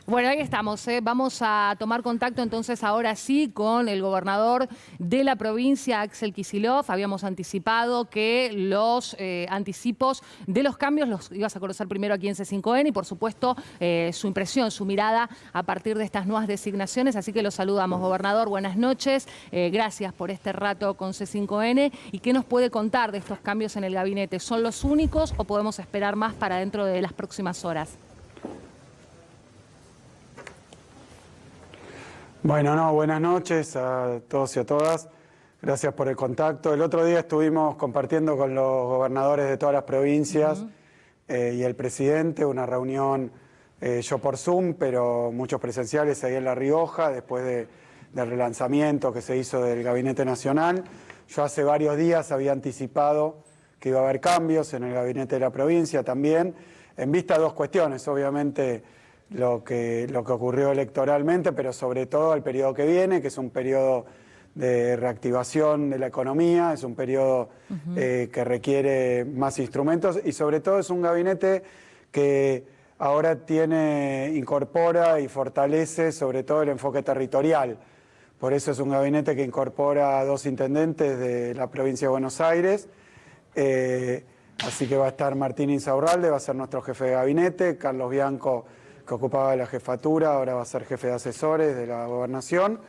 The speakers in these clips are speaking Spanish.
Bueno, ahí estamos. Vamos a tomar contacto entonces ahora sí con el gobernador de la provincia, Axel Kicillof. Habíamos anticipado que los anticipos de los cambios los ibas a conocer primero aquí en C5N y por supuesto su impresión, su mirada a partir de estas nuevas designaciones. Así que lo saludamos, gobernador. Buenas noches. Gracias por este rato con C5N. ¿Y qué nos puede contar de estos cambios en el gabinete? ¿Son los únicos o podemos esperar más para dentro de las próximas horas? Bueno, buenas noches a todos y a todas. Gracias por el contacto. El otro día estuvimos compartiendo con los gobernadores de todas las provincias y el presidente una reunión, yo por Zoom, pero muchos presenciales ahí en La Rioja, después del relanzamiento que se hizo del Gabinete Nacional. Yo hace varios días había anticipado que iba a haber cambios en el Gabinete de la provincia también, en vista de dos cuestiones, obviamente lo que ocurrió electoralmente, pero sobre todo el periodo que viene, que es un periodo de reactivación de la economía, es un periodo que requiere más instrumentos y sobre todo es un gabinete que ahora incorpora y fortalece sobre todo el enfoque territorial. Por eso es un gabinete que incorpora a 2 intendentes de la provincia de Buenos Aires. Así que va a estar Martín Insaurralde, va a ser nuestro jefe de gabinete, Carlos Bianco, que ocupaba la jefatura, ahora va a ser jefe de asesores de la gobernación.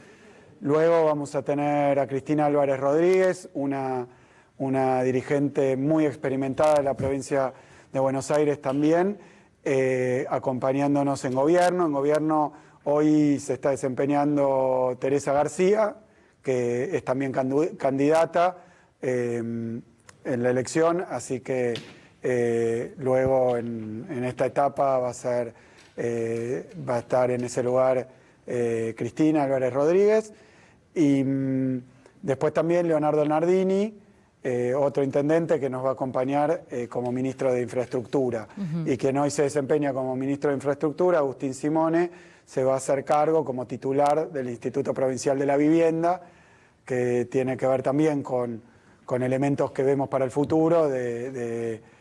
Luego vamos a tener a Cristina Álvarez Rodríguez, una dirigente muy experimentada de la provincia de Buenos Aires también, acompañándonos en gobierno. En gobierno hoy se está desempeñando Teresa García, que es también candidata en la elección, así que luego en esta etapa va a estar en ese lugar Cristina Álvarez Rodríguez y después también Leonardo Nardini, otro intendente que nos va a acompañar como ministro de Infraestructura y quien hoy se desempeña como ministro de Infraestructura, Agustín Simone, se va a hacer cargo como titular del Instituto Provincial de la Vivienda, que tiene que ver también con elementos que vemos para el futuro de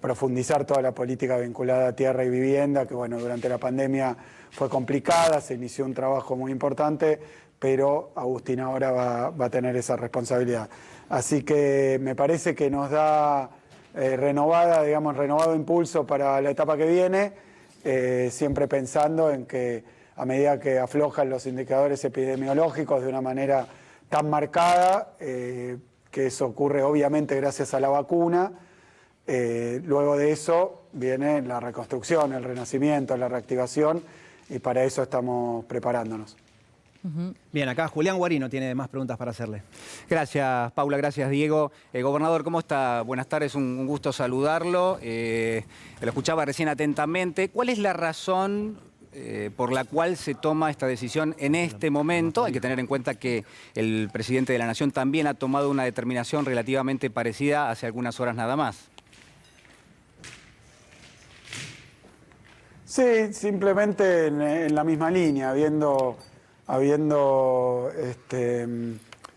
profundizar toda la política vinculada a tierra y vivienda, que bueno, durante la pandemia fue complicada, se inició un trabajo muy importante, pero Agustín ahora va a tener esa responsabilidad. Así que me parece que nos da renovado impulso para la etapa que viene, siempre pensando en que a medida que aflojan los indicadores epidemiológicos de una manera tan marcada, que eso ocurre obviamente gracias a la vacuna. Luego de eso viene la reconstrucción, el renacimiento, la reactivación y para eso estamos preparándonos. Bien, acá Julián Guarino tiene más preguntas para hacerle. Gracias, Paula, gracias, Diego. Gobernador, ¿cómo está? Buenas tardes, un gusto saludarlo. Lo escuchaba recién atentamente. ¿Cuál es la razón por la cual se toma esta decisión en este momento? Hay que tener en cuenta que el presidente de la Nación también ha tomado una determinación relativamente parecida hace algunas horas nada más. Sí, simplemente en la misma línea, habiendo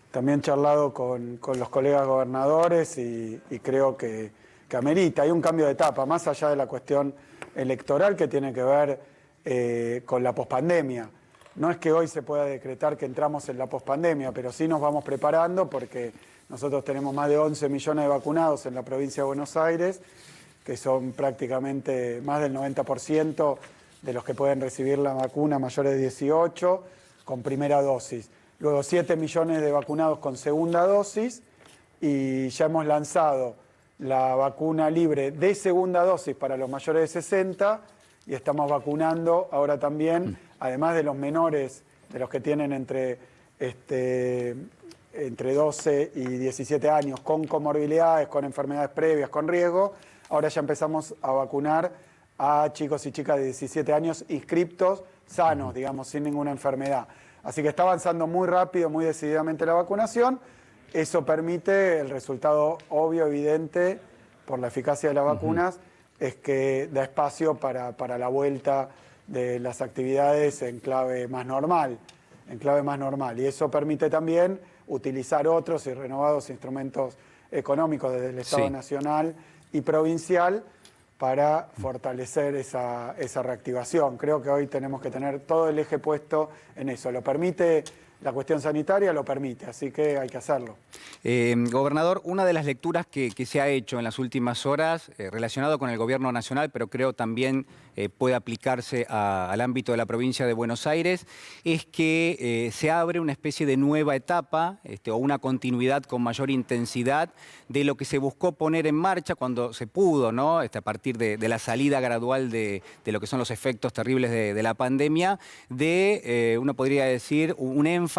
también charlado con los colegas gobernadores y creo que amerita. Hay un cambio de etapa, más allá de la cuestión electoral que tiene que ver con la pospandemia. No es que hoy se pueda decretar que entramos en la pospandemia, pero sí nos vamos preparando porque nosotros tenemos más de 11 millones de vacunados en la provincia de Buenos Aires, que son prácticamente más del 90% de los que pueden recibir la vacuna mayores de 18 con primera dosis. Luego 7 millones de vacunados con segunda dosis y ya hemos lanzado la vacuna libre de segunda dosis para los mayores de 60 y estamos vacunando ahora también, además de los menores, de los que tienen entre 12 y 17 años con comorbilidades, con enfermedades previas, con riesgo. Ahora ya empezamos a vacunar a chicos y chicas de 17 años inscriptos, sanos, digamos, sin ninguna enfermedad. Así que está avanzando muy rápido, muy decididamente la vacunación. Eso permite, el resultado obvio, evidente, por la eficacia de las vacunas, es que da espacio para la vuelta de las actividades en clave más normal. Y eso permite también utilizar otros y renovados instrumentos económicos desde el Estado Nacional y provincial para fortalecer esa reactivación. Creo que hoy tenemos que tener todo el eje puesto en eso. Lo permite la cuestión sanitaria, lo permite, así que hay que hacerlo. Gobernador, una de las lecturas que se ha hecho en las últimas horas, relacionado con el gobierno nacional, pero creo también puede aplicarse al ámbito de la provincia de Buenos Aires, es que se abre una especie de nueva etapa o una continuidad con mayor intensidad de lo que se buscó poner en marcha cuando se pudo, ¿no? A partir de la salida gradual de lo que son los efectos terribles de la pandemia, uno podría decir, un énfasis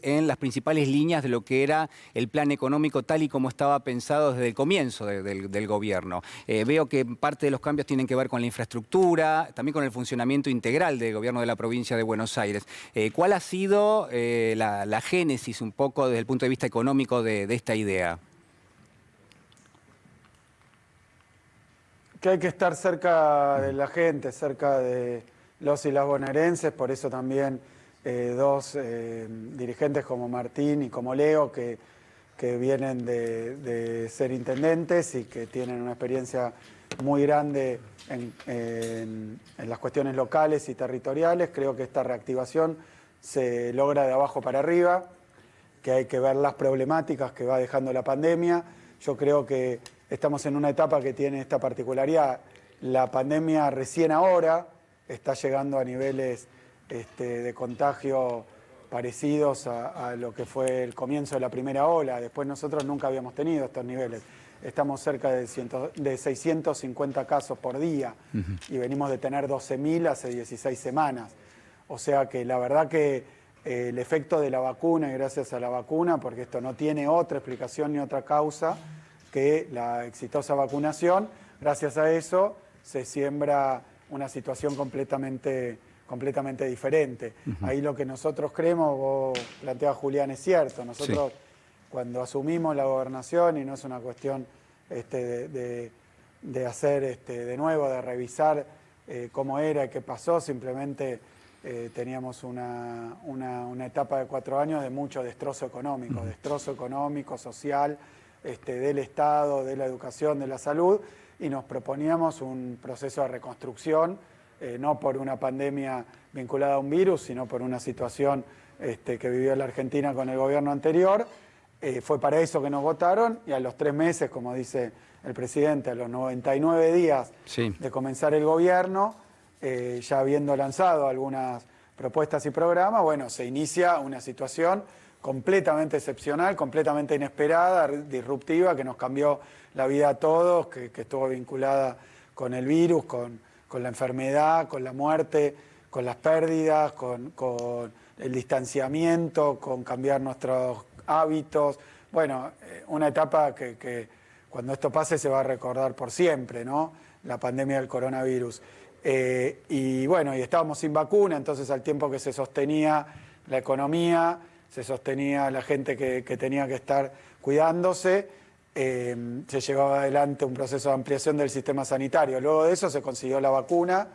en las principales líneas de lo que era el plan económico tal y como estaba pensado desde el comienzo del gobierno. Veo que parte de los cambios tienen que ver con la infraestructura, también con el funcionamiento integral del gobierno de la provincia de Buenos Aires. ¿Cuál ha sido la génesis un poco desde el punto de vista económico de esta idea? Que hay que estar cerca de la gente, cerca de los y las bonaerenses, por eso también dos dirigentes como Martín y como Leo, que vienen de ser intendentes y que tienen una experiencia muy grande en las cuestiones locales y territoriales. Creo que esta reactivación se logra de abajo para arriba, que hay que ver las problemáticas que va dejando la pandemia. Yo creo que estamos en una etapa que tiene esta particularidad. La pandemia recién ahora está llegando a niveles de contagio parecidos a lo que fue el comienzo de la primera ola. Después nosotros nunca habíamos tenido estos niveles. Estamos cerca de 650 casos por día y venimos de tener 12.000 hace 16 semanas. O sea que la verdad que el efecto de la vacuna, y gracias a la vacuna, porque esto no tiene otra explicación ni otra causa que la exitosa vacunación, gracias a eso se siembra una situación completamente diferente. Ahí lo que nosotros creemos, vos planteabas, Julián, es cierto. Nosotros cuando asumimos la gobernación, y no es una cuestión de hacer de nuevo, de revisar cómo era y qué pasó, simplemente teníamos una etapa de 4 años de mucho destrozo económico, social, del Estado, de la educación, de la salud, y nos proponíamos un proceso de reconstrucción, no por una pandemia vinculada a un virus, sino por una situación que vivió la Argentina con el gobierno anterior. Fue para eso que nos votaron, y a los 3 meses, como dice el presidente, a los 99 días de comenzar el gobierno, ya habiendo lanzado algunas propuestas y programas, bueno, se inicia una situación completamente excepcional, completamente inesperada, disruptiva, que nos cambió la vida a todos, que estuvo vinculada con el virus, con la enfermedad, con la muerte, con las pérdidas, con el distanciamiento, con cambiar nuestros hábitos. Bueno, una etapa que cuando esto pase se va a recordar por siempre, ¿no? La pandemia del coronavirus. Y bueno, y estábamos sin vacuna, entonces al tiempo que se sostenía la economía, se sostenía la gente que tenía que estar cuidándose, se llevaba adelante un proceso de ampliación del sistema sanitario. Luego de eso se consiguió la vacuna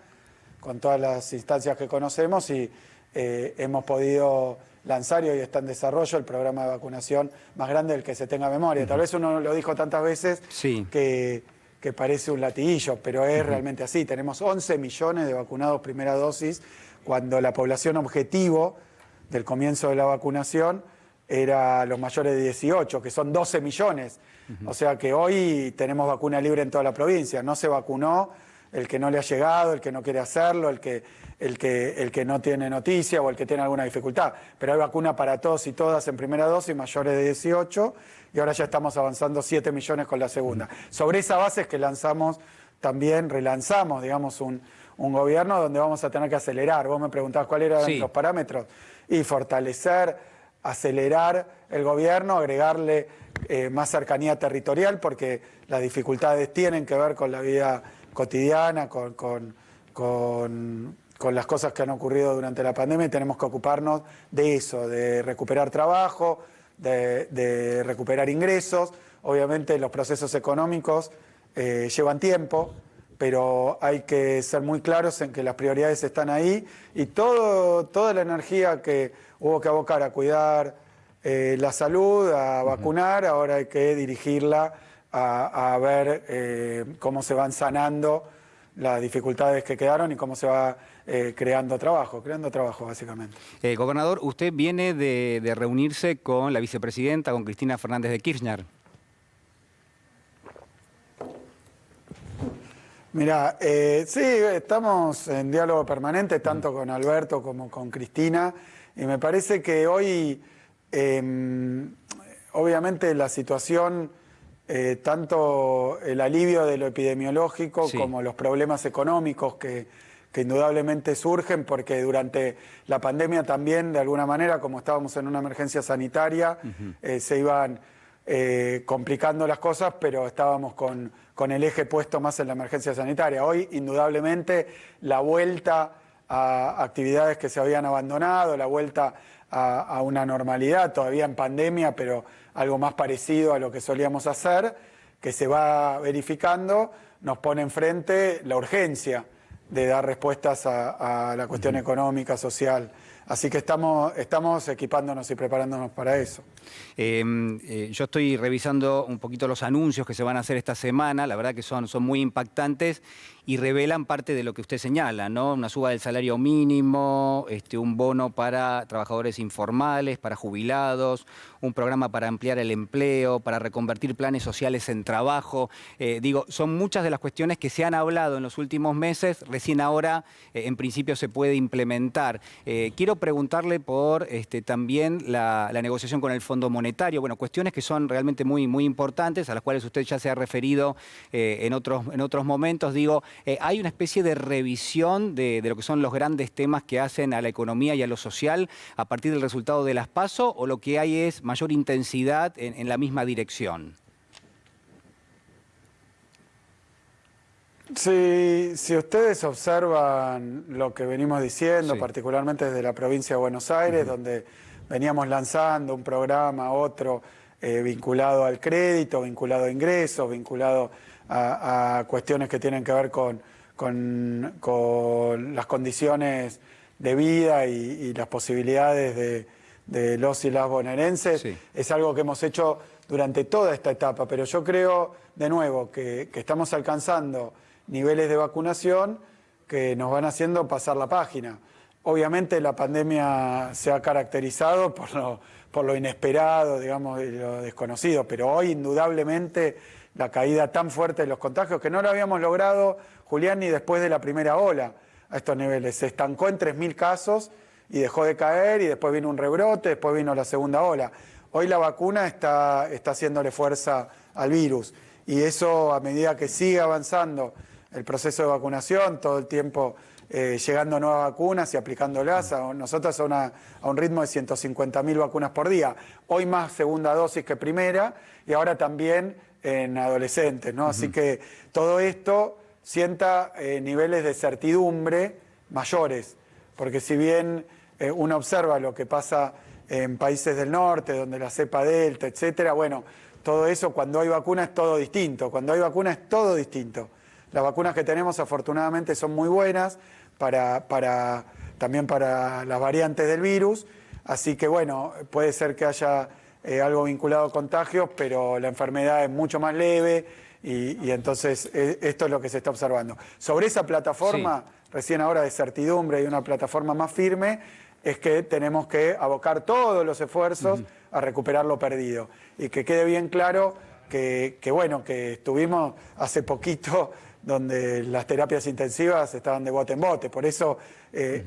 con todas las instancias que conocemos y hemos podido lanzar, y hoy está en desarrollo, el programa de vacunación más grande del que se tenga memoria. Tal vez uno lo dijo tantas veces que parece un latiguillo, pero es realmente así. Tenemos 11 millones de vacunados primera dosis, cuando la población objetivo del comienzo de la vacunación era los mayores de 18, que son 12 millones. O sea que hoy tenemos vacuna libre en toda la provincia. No se vacunó el que no le ha llegado, el que no quiere hacerlo, el que no tiene noticia o el que tiene alguna dificultad. Pero hay vacuna para todos y todas en primera dosis, mayores de 18, y ahora ya estamos avanzando 7 millones con la segunda. Sobre esa base es que relanzamos, digamos, un gobierno donde vamos a tener que acelerar. Vos me preguntabas cuáles eran los parámetros. Y fortalecer, acelerar el gobierno, agregarle más cercanía territorial, porque las dificultades tienen que ver con la vida cotidiana, con las cosas que han ocurrido durante la pandemia, y tenemos que ocuparnos de eso, de recuperar trabajo, de recuperar ingresos. Obviamente los procesos económicos llevan tiempo, pero hay que ser muy claros en que las prioridades están ahí, y toda la energía que hubo que abocar a cuidar la salud, a vacunar, ahora hay que dirigirla a ver cómo se van sanando las dificultades que quedaron y cómo se va creando trabajo básicamente. Gobernador, usted viene de reunirse con la vicepresidenta, con Cristina Fernández de Kirchner. Mira, sí, estamos en diálogo permanente, tanto con Alberto como con Cristina, y me parece que hoy, obviamente, la situación, tanto el alivio de lo epidemiológico como los problemas económicos que indudablemente surgen, porque durante la pandemia también, de alguna manera, como estábamos en una emergencia sanitaria, se iban complicando las cosas, pero estábamos con el eje puesto más en la emergencia sanitaria. Hoy, indudablemente, la vuelta a actividades que se habían abandonado, la vuelta a una normalidad, todavía en pandemia, pero algo más parecido a lo que solíamos hacer, que se va verificando, nos pone enfrente la urgencia de dar respuestas a la cuestión económica, social. Así que estamos equipándonos y preparándonos para eso. Yo estoy revisando un poquito los anuncios que se van a hacer esta semana, la verdad que son muy impactantes y revelan parte de lo que usted señala, ¿no? Una suba del salario mínimo, un bono para trabajadores informales, para jubilados, un programa para ampliar el empleo, para reconvertir planes sociales en trabajo. Son muchas de las cuestiones que se han hablado en los últimos meses, recién ahora en principio se puede implementar. Quiero preguntarle por también la negociación con el Fondo Monetario, bueno, cuestiones que son realmente muy importantes, a las cuales usted ya se ha referido en otros momentos. Hay una especie de revisión de lo que son los grandes temas que hacen a la economía y a lo social a partir del resultado de las PASO, o lo que hay es mayor intensidad en la misma dirección. Si ustedes observan lo que venimos diciendo, particularmente desde la provincia de Buenos Aires, donde veníamos lanzando un programa, otro, vinculado al crédito, vinculado a ingresos, vinculado a cuestiones que tienen que ver con las condiciones de vida y las posibilidades de los y las bonaerenses. Es algo que hemos hecho durante toda esta etapa, pero yo creo, de nuevo, que estamos alcanzando niveles de vacunación que nos van haciendo pasar la página. Obviamente la pandemia se ha caracterizado por lo inesperado, digamos, y lo desconocido, pero hoy indudablemente la caída tan fuerte de los contagios, que no lo habíamos logrado, Julián, ni después de la primera ola a estos niveles. Se estancó en 3.000 casos y dejó de caer, y después vino un rebrote, después vino la segunda ola. Hoy la vacuna está haciéndole fuerza al virus, y eso, a medida que sigue avanzando el proceso de vacunación, todo el tiempo llegando nuevas vacunas y aplicándolas, nosotros a un ritmo de 150.000 vacunas por día. Hoy más segunda dosis que primera, y ahora también en adolescentes, ¿no? Así que todo esto sienta niveles de certidumbre mayores, porque si bien uno observa lo que pasa en países del norte, donde la cepa delta, etcétera, bueno, todo eso, cuando hay vacuna es todo distinto. Cuando hay vacuna es todo distinto. Las vacunas que tenemos, afortunadamente, son muy buenas también para las variantes del virus. Así que, bueno, puede ser que haya algo vinculado a contagios, pero la enfermedad es mucho más leve y entonces esto es lo que se está observando. Sobre esa plataforma, recién ahora de certidumbre y una plataforma más firme, es que tenemos que abocar todos los esfuerzos a recuperar lo perdido. Y que quede bien claro que estuvimos hace poquito donde las terapias intensivas estaban de bote en bote. Por eso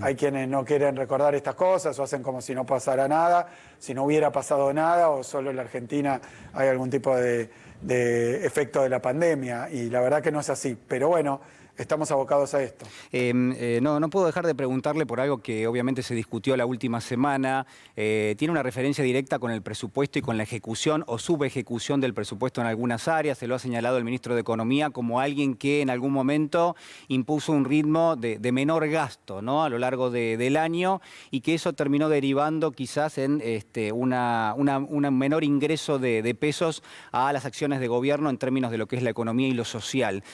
hay quienes no quieren recordar estas cosas o hacen como si no pasara nada, si no hubiera pasado nada, o solo en la Argentina hay algún tipo de efecto de la pandemia. Y la verdad que no es así. Pero bueno, estamos abocados a esto. No puedo dejar de preguntarle por algo que obviamente se discutió la última semana. Tiene una referencia directa con el presupuesto y con la ejecución o subejecución del presupuesto en algunas áreas. Se lo ha señalado el ministro de Economía como alguien que en algún momento impuso un ritmo de menor gasto, ¿no?, a lo largo del año, y que eso terminó derivando quizás en un menor ingreso de pesos a las acciones de gobierno en términos de lo que es la economía y lo social.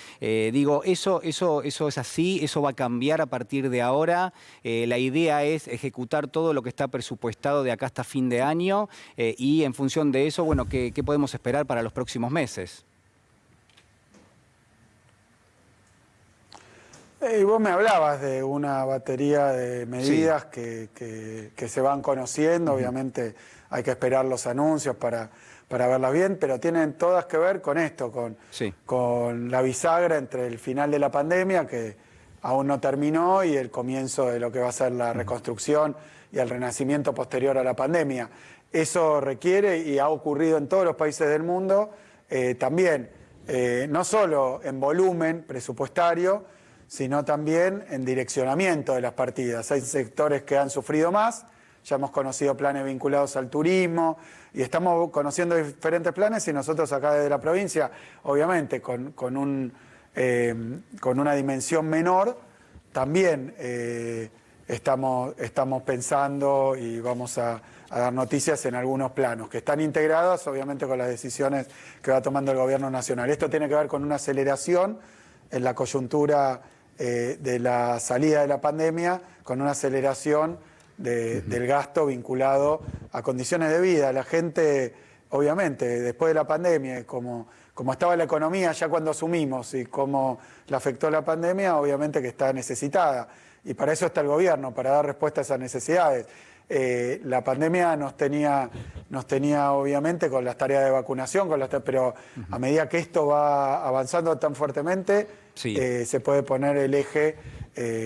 Eso es así, eso va a cambiar a partir de ahora. La idea es ejecutar todo lo que está presupuestado de acá hasta fin de año, y en función de eso, bueno, ¿qué podemos esperar para los próximos meses? Y vos me hablabas de una batería de medidas que se van conociendo, obviamente hay que esperar los anuncios para verlas bien, pero tienen todas que ver con esto, con la bisagra entre el final de la pandemia, que aún no terminó, y el comienzo de lo que va a ser la reconstrucción y el renacimiento posterior a la pandemia. Eso requiere, y ha ocurrido en todos los países del mundo, también, no solo en volumen presupuestario, sino también en direccionamiento de las partidas. Hay sectores que han sufrido más, ya hemos conocido planes vinculados al turismo, y estamos conociendo diferentes planes, y nosotros acá desde la provincia, obviamente con una dimensión menor, también estamos pensando y vamos a dar noticias en algunos planos, que están integrados obviamente con las decisiones que va tomando el gobierno nacional. Esto tiene que ver con una aceleración en la coyuntura de la salida de la pandemia, con una aceleración del gasto vinculado a condiciones de vida. La gente, obviamente, después de la pandemia, como estaba la economía ya cuando asumimos y cómo la afectó la pandemia, obviamente que está necesitada. Y para eso está el gobierno, para dar respuesta a esas necesidades. La pandemia nos tenía obviamente con las tareas de vacunación, pero a medida que esto va avanzando tan fuertemente, se puede poner el eje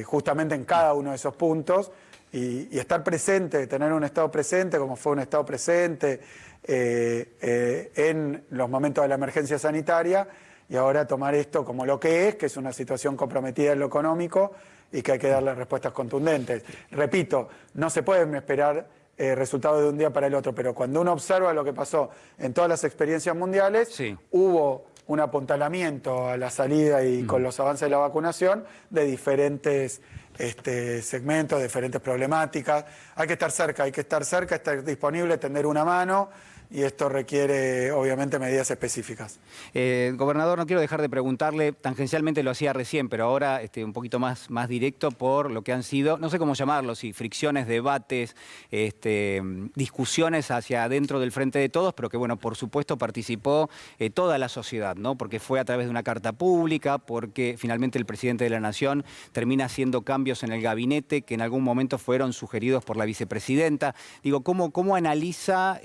justamente en cada uno de esos puntos y estar presente, tener un Estado presente, como fue un Estado presente en los momentos de la emergencia sanitaria, y ahora tomar esto como lo que es una situación comprometida en lo económico y que hay que darle respuestas contundentes. Repito, no se pueden esperar resultados de un día para el otro, pero cuando uno observa lo que pasó en todas las experiencias mundiales, hubo un apuntalamiento a la salida y con los avances de la vacunación de diferentes segmentos, diferentes problemáticas. Hay que estar cerca, estar disponible, tender una mano. Y esto requiere, obviamente, medidas específicas. Gobernador, no quiero dejar de preguntarle, tangencialmente lo hacía recién, pero ahora un poquito más directo por lo que han sido, no sé cómo llamarlo, si fricciones, debates, discusiones hacia adentro del Frente de Todos, pero que, bueno, por supuesto participó toda la sociedad, ¿no? Porque fue a través de una carta pública, porque finalmente el presidente de la Nación termina haciendo cambios en el gabinete que en algún momento fueron sugeridos por la vicepresidenta. Digo, ¿cómo analiza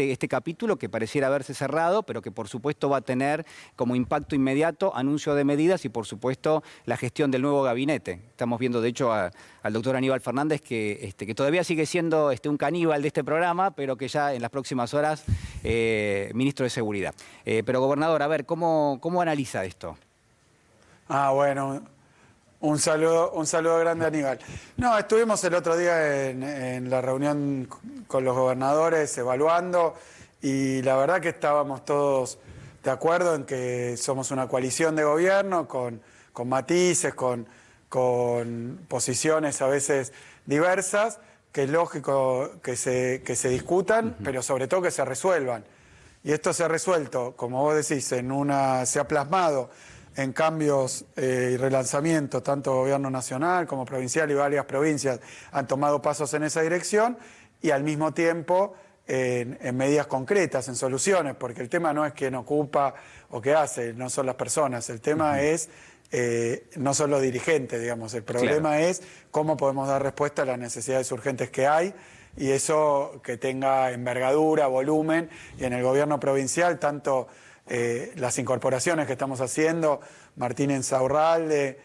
este capítulo que pareciera haberse cerrado, pero que por supuesto va a tener como impacto inmediato anuncio de medidas y por supuesto la gestión del nuevo gabinete? Estamos viendo de hecho al doctor Aníbal Fernández que todavía sigue siendo un caníbal de este programa, pero que ya en las próximas horas ministro de Seguridad. Pero gobernador, a ver, ¿cómo analiza esto? Bueno, un saludo grande a Aníbal. No, estuvimos el otro día en la reunión con los gobernadores evaluando, y la verdad que estábamos todos de acuerdo en que somos una coalición de gobierno con matices, con posiciones a veces diversas, que es lógico que se discutan, pero sobre todo que se resuelvan. Y esto se ha resuelto, como vos decís, se ha plasmado en cambios y relanzamiento, tanto gobierno nacional como provincial, y varias provincias han tomado pasos en esa dirección, y al mismo tiempo en medidas concretas, en soluciones, porque el tema no es quién ocupa o qué hace, no son las personas, el tema es, no son los dirigentes, digamos, el problema es cómo podemos dar respuesta a las necesidades urgentes que hay, y eso que tenga envergadura, volumen, y en el gobierno provincial, tanto las incorporaciones que estamos haciendo, Martín Insaurralde,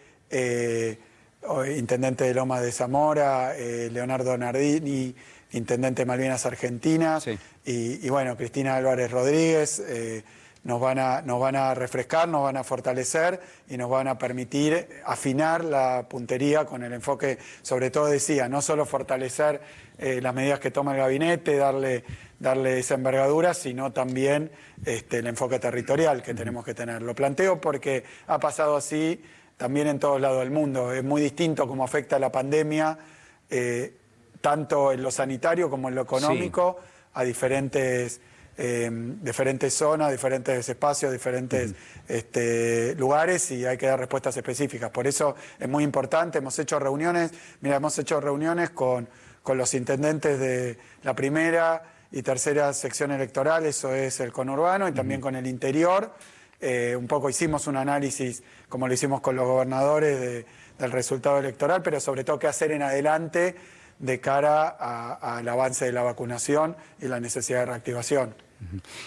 intendente de Lomas de Zamora, Leonardo Nardini, intendente de Malvinas Argentinas, y bueno, Cristina Álvarez Rodríguez, nos van a refrescar, nos van a fortalecer y nos van a permitir afinar la puntería con el enfoque, sobre todo decía, no solo fortalecer las medidas que toma el gabinete, darle esa envergadura, sino también el enfoque territorial que tenemos que tener. Lo planteo porque ha pasado así también en todos lados del mundo. Es muy distinto cómo afecta la pandemia, tanto en lo sanitario como en lo económico, a diferentes zonas, diferentes espacios, diferentes lugares, y hay que dar respuestas específicas. Por eso es muy importante, hemos hecho reuniones con los intendentes de la primera y tercera sección electoral, eso es el conurbano, y también con el interior. Un poco hicimos un análisis, como lo hicimos con los gobernadores, del resultado electoral, pero sobre todo qué hacer en adelante de cara al avance de la vacunación y la necesidad de reactivación.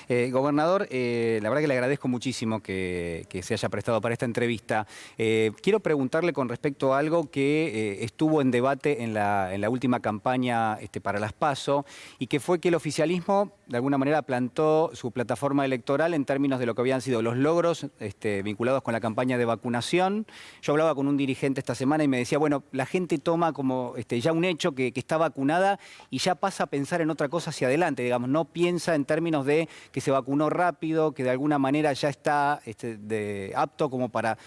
Gobernador, la verdad que le agradezco muchísimo que se haya prestado para esta entrevista. Quiero preguntarle con respecto a algo que estuvo en debate en la última campaña para las PASO, y que fue que el oficialismo de alguna manera plantó su plataforma electoral en términos de lo que habían sido los logros vinculados con la campaña de vacunación. Yo hablaba con un dirigente esta semana y me decía, bueno, la gente toma como ya un hecho que está vacunada y ya pasa a pensar en otra cosa hacia adelante, digamos, no piensa en términos de que se vacunó rápido, que de alguna manera ya está apto como para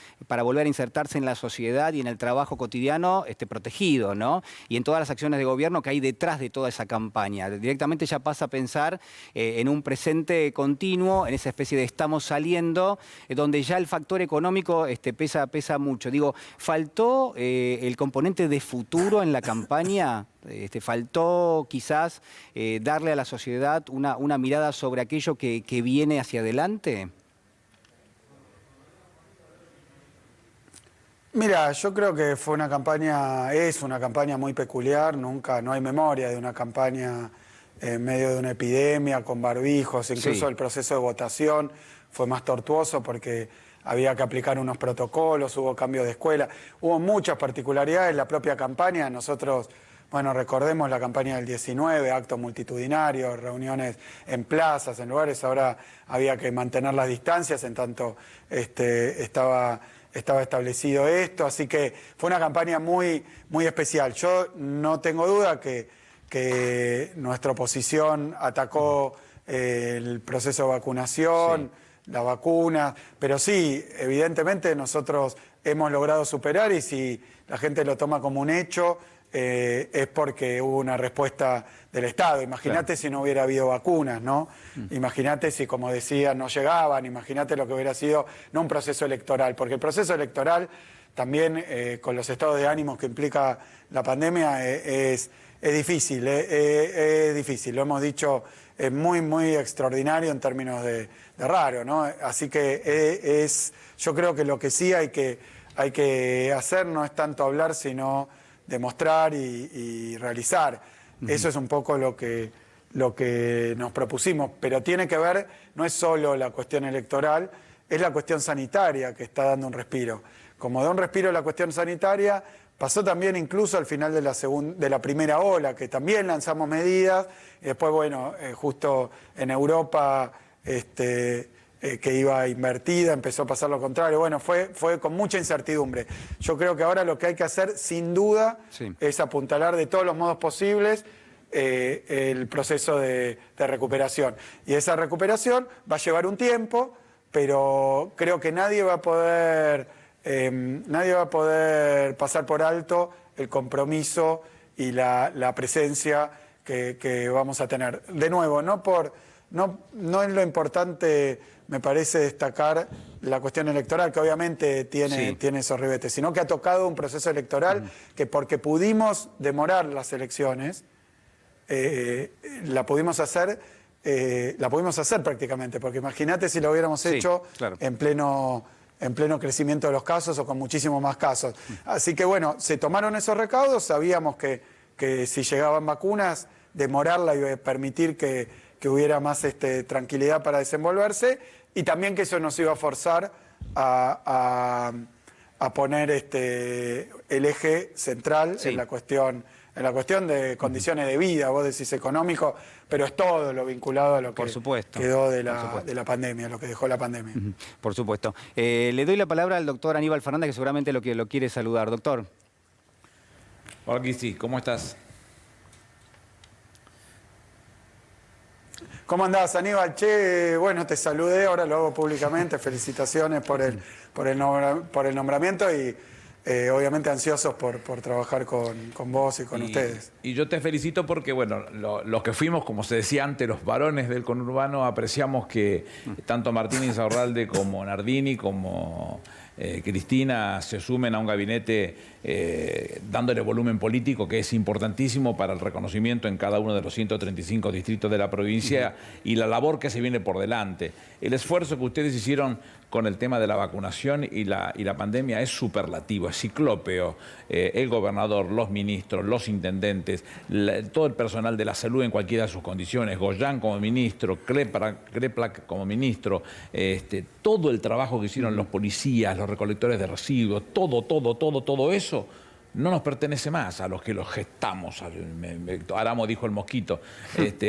volver a insertarse en la sociedad y en el trabajo cotidiano protegido, ¿no? Y en todas las acciones de gobierno que hay detrás de toda esa campaña. Directamente ya pasa a pensar en un presente continuo, en esa especie de estamos saliendo, donde ya el factor económico pesa mucho. Digo, ¿faltó el componente de futuro en la campaña? ¿Faltó quizás darle a la sociedad una mirada sobre aquello que viene hacia adelante? Mira, yo creo que fue una campaña, es una campaña muy peculiar, no hay memoria de una campaña en medio de una epidemia, con barbijos, incluso el proceso de votación fue más tortuoso porque había que aplicar unos protocolos, hubo cambio de escuela, hubo muchas particularidades en la propia campaña. Nosotros, bueno, recordemos la campaña del 19, actos multitudinarios, reuniones en plazas, en lugares, ahora había que mantener las distancias, en tanto estaba establecido esto, así que fue una campaña muy, muy especial. Yo no tengo duda que nuestra oposición atacó el proceso de vacunación, la vacuna, pero sí, evidentemente nosotros hemos logrado superar, y si la gente lo toma como un hecho, es porque hubo una respuesta del Estado. Imagínate si no hubiera habido vacunas, ¿no? Imagínate si, como decía, no llegaban, imagínate lo que hubiera sido, no un proceso electoral, porque el proceso electoral también, con los estados de ánimos que implica la pandemia, es difícil, es difícil, lo hemos dicho, es muy, muy extraordinario en términos de raro, ¿no? Así que yo creo que lo que sí hay que hacer no es tanto hablar, sino demostrar y realizar. Eso es un poco lo que nos propusimos, pero tiene que ver, no es solo la cuestión electoral, es la cuestión sanitaria que está dando un respiro. Como da un respiro la cuestión sanitaria, pasó también incluso al final de la primera ola, que también lanzamos medidas, y después, bueno, justo en Europa, que iba invertida, empezó a pasar lo contrario. Bueno, fue con mucha incertidumbre. Yo creo que ahora lo que hay que hacer, sin duda, es apuntalar de todos los modos posibles el proceso de recuperación. Y esa recuperación va a llevar un tiempo, pero creo que nadie va a poder pasar por alto el compromiso y la presencia que vamos a tener. De nuevo, no es lo importante, me parece, destacar la cuestión electoral, que obviamente tiene esos ribetes, sino que ha tocado un proceso electoral que, porque pudimos demorar las elecciones, la pudimos hacer prácticamente, porque imagínate si lo hubiéramos hecho en pleno crecimiento de los casos o con muchísimos más casos. Así que bueno, se tomaron esos recaudos, sabíamos que si llegaban vacunas, demorarla iba a permitir que hubiera más tranquilidad para desenvolverse, y también que eso nos iba a forzar a poner el eje central en la cuestión de condiciones de vida. Vos decís económico, pero es todo lo vinculado a lo que quedó de la pandemia, lo que dejó la pandemia. Por supuesto. Le doy la palabra al doctor Aníbal Fernández, que seguramente lo quiere saludar. Doctor. Hola, Cristi, ¿cómo estás? ¿Cómo andás, Aníbal? Che, bueno, te saludé, ahora lo hago públicamente. Felicitaciones por el nombramiento y obviamente ansiosos por trabajar con vos y con ustedes. Y yo te felicito porque, bueno, los que fuimos, como se decía antes, los varones del conurbano, apreciamos que tanto Martín Insaurralde como Nardini, como Cristina, se sumen a un gabinete dándole volumen político, que es importantísimo para el reconocimiento en cada uno de los 135 distritos de la provincia y la labor que se viene por delante. El esfuerzo que ustedes hicieron con el tema de la vacunación y la pandemia es superlativo, es ciclópeo. El gobernador, los ministros, los intendentes, todo el personal de la salud en cualquiera de sus condiciones, Goyán como ministro, Kreplak como ministro, todo el trabajo que hicieron los policías, los recolectores de residuos, todo eso no nos pertenece más a los que los gestamos. Aramo dijo el mosquito.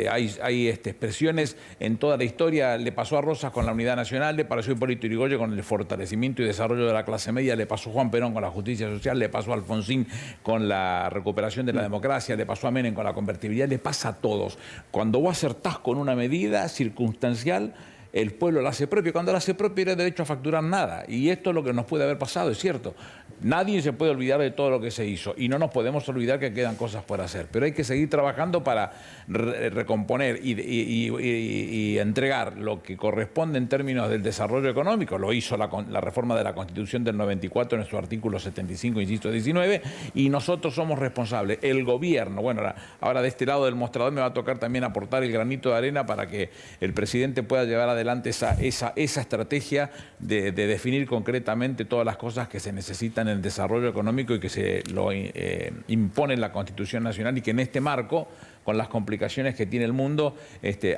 Hay expresiones en toda la historia. Le pasó a Rosas con la Unidad Nacional, le pasó a Hipólito Yrigoyen con el fortalecimiento y desarrollo de la clase media, le pasó a Juan Perón con la justicia social, le pasó a Alfonsín con la recuperación de la democracia, le pasó a Menem con la convertibilidad, le pasa a todos. Cuando vos acertás con una medida circunstancial, el pueblo la hace propia. Cuando la hace propia, no hay derecho a facturar nada. Y esto es lo que nos puede haber pasado, es cierto. Nadie se puede olvidar de todo lo que se hizo. Y no nos podemos olvidar que quedan cosas por hacer. Pero hay que seguir trabajando para recomponer y entregar lo que corresponde en términos del desarrollo económico. Lo hizo la reforma de la Constitución del 94 en su artículo 75, inciso 19. Y nosotros somos responsables. El gobierno, bueno, ahora de este lado del mostrador me va a tocar también aportar el granito de arena para que el presidente pueda llevar adelante esa estrategia de definir concretamente todas las cosas que se necesitan en el desarrollo económico y que se lo impone la Constitución Nacional, y que en este marco, con las complicaciones que tiene el mundo,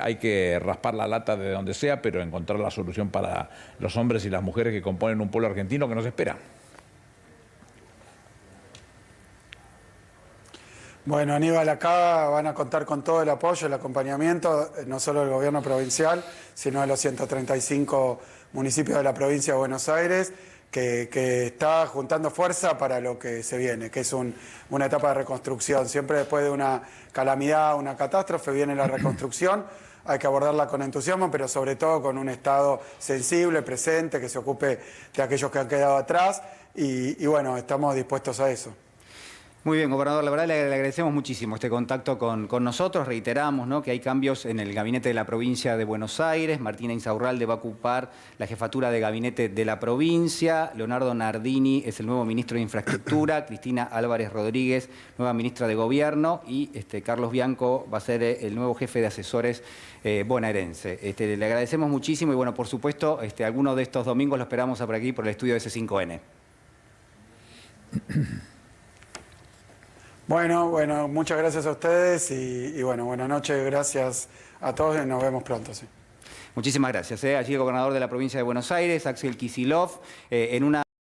hay que raspar la lata de donde sea, pero encontrar la solución para los hombres y las mujeres que componen un pueblo argentino que nos espera. Bueno, Aníbal, acá van a contar con todo el apoyo, el acompañamiento, no solo del gobierno provincial, sino de los 135 municipios de la provincia de Buenos Aires, que está juntando fuerza para lo que se viene, que es una etapa de reconstrucción. Siempre después de una calamidad, una catástrofe, viene la reconstrucción. Hay que abordarla con entusiasmo, pero sobre todo con un Estado sensible, presente, que se ocupe de aquellos que han quedado atrás. Y bueno, estamos dispuestos a eso. Muy bien, gobernador, la verdad le agradecemos muchísimo este contacto con nosotros. Reiteramos, ¿no?, que hay cambios en el gabinete de la provincia de Buenos Aires. Martina Insaurralde va a ocupar la jefatura de gabinete de la provincia. Leonardo Nardini es el nuevo ministro de Infraestructura. Cristina Álvarez Rodríguez, nueva ministra de Gobierno. Y Carlos Bianco va a ser el nuevo jefe de asesores bonaerense. Le agradecemos muchísimo y, bueno, por supuesto, algunos de estos domingos lo esperamos por aquí, por el estudio de C5N. Bueno, muchas gracias a ustedes y bueno, buenas noches, gracias a todos y nos vemos pronto. Sí. Muchísimas gracias. Allí el gobernador de la provincia de Buenos Aires, Axel Kicillof, en una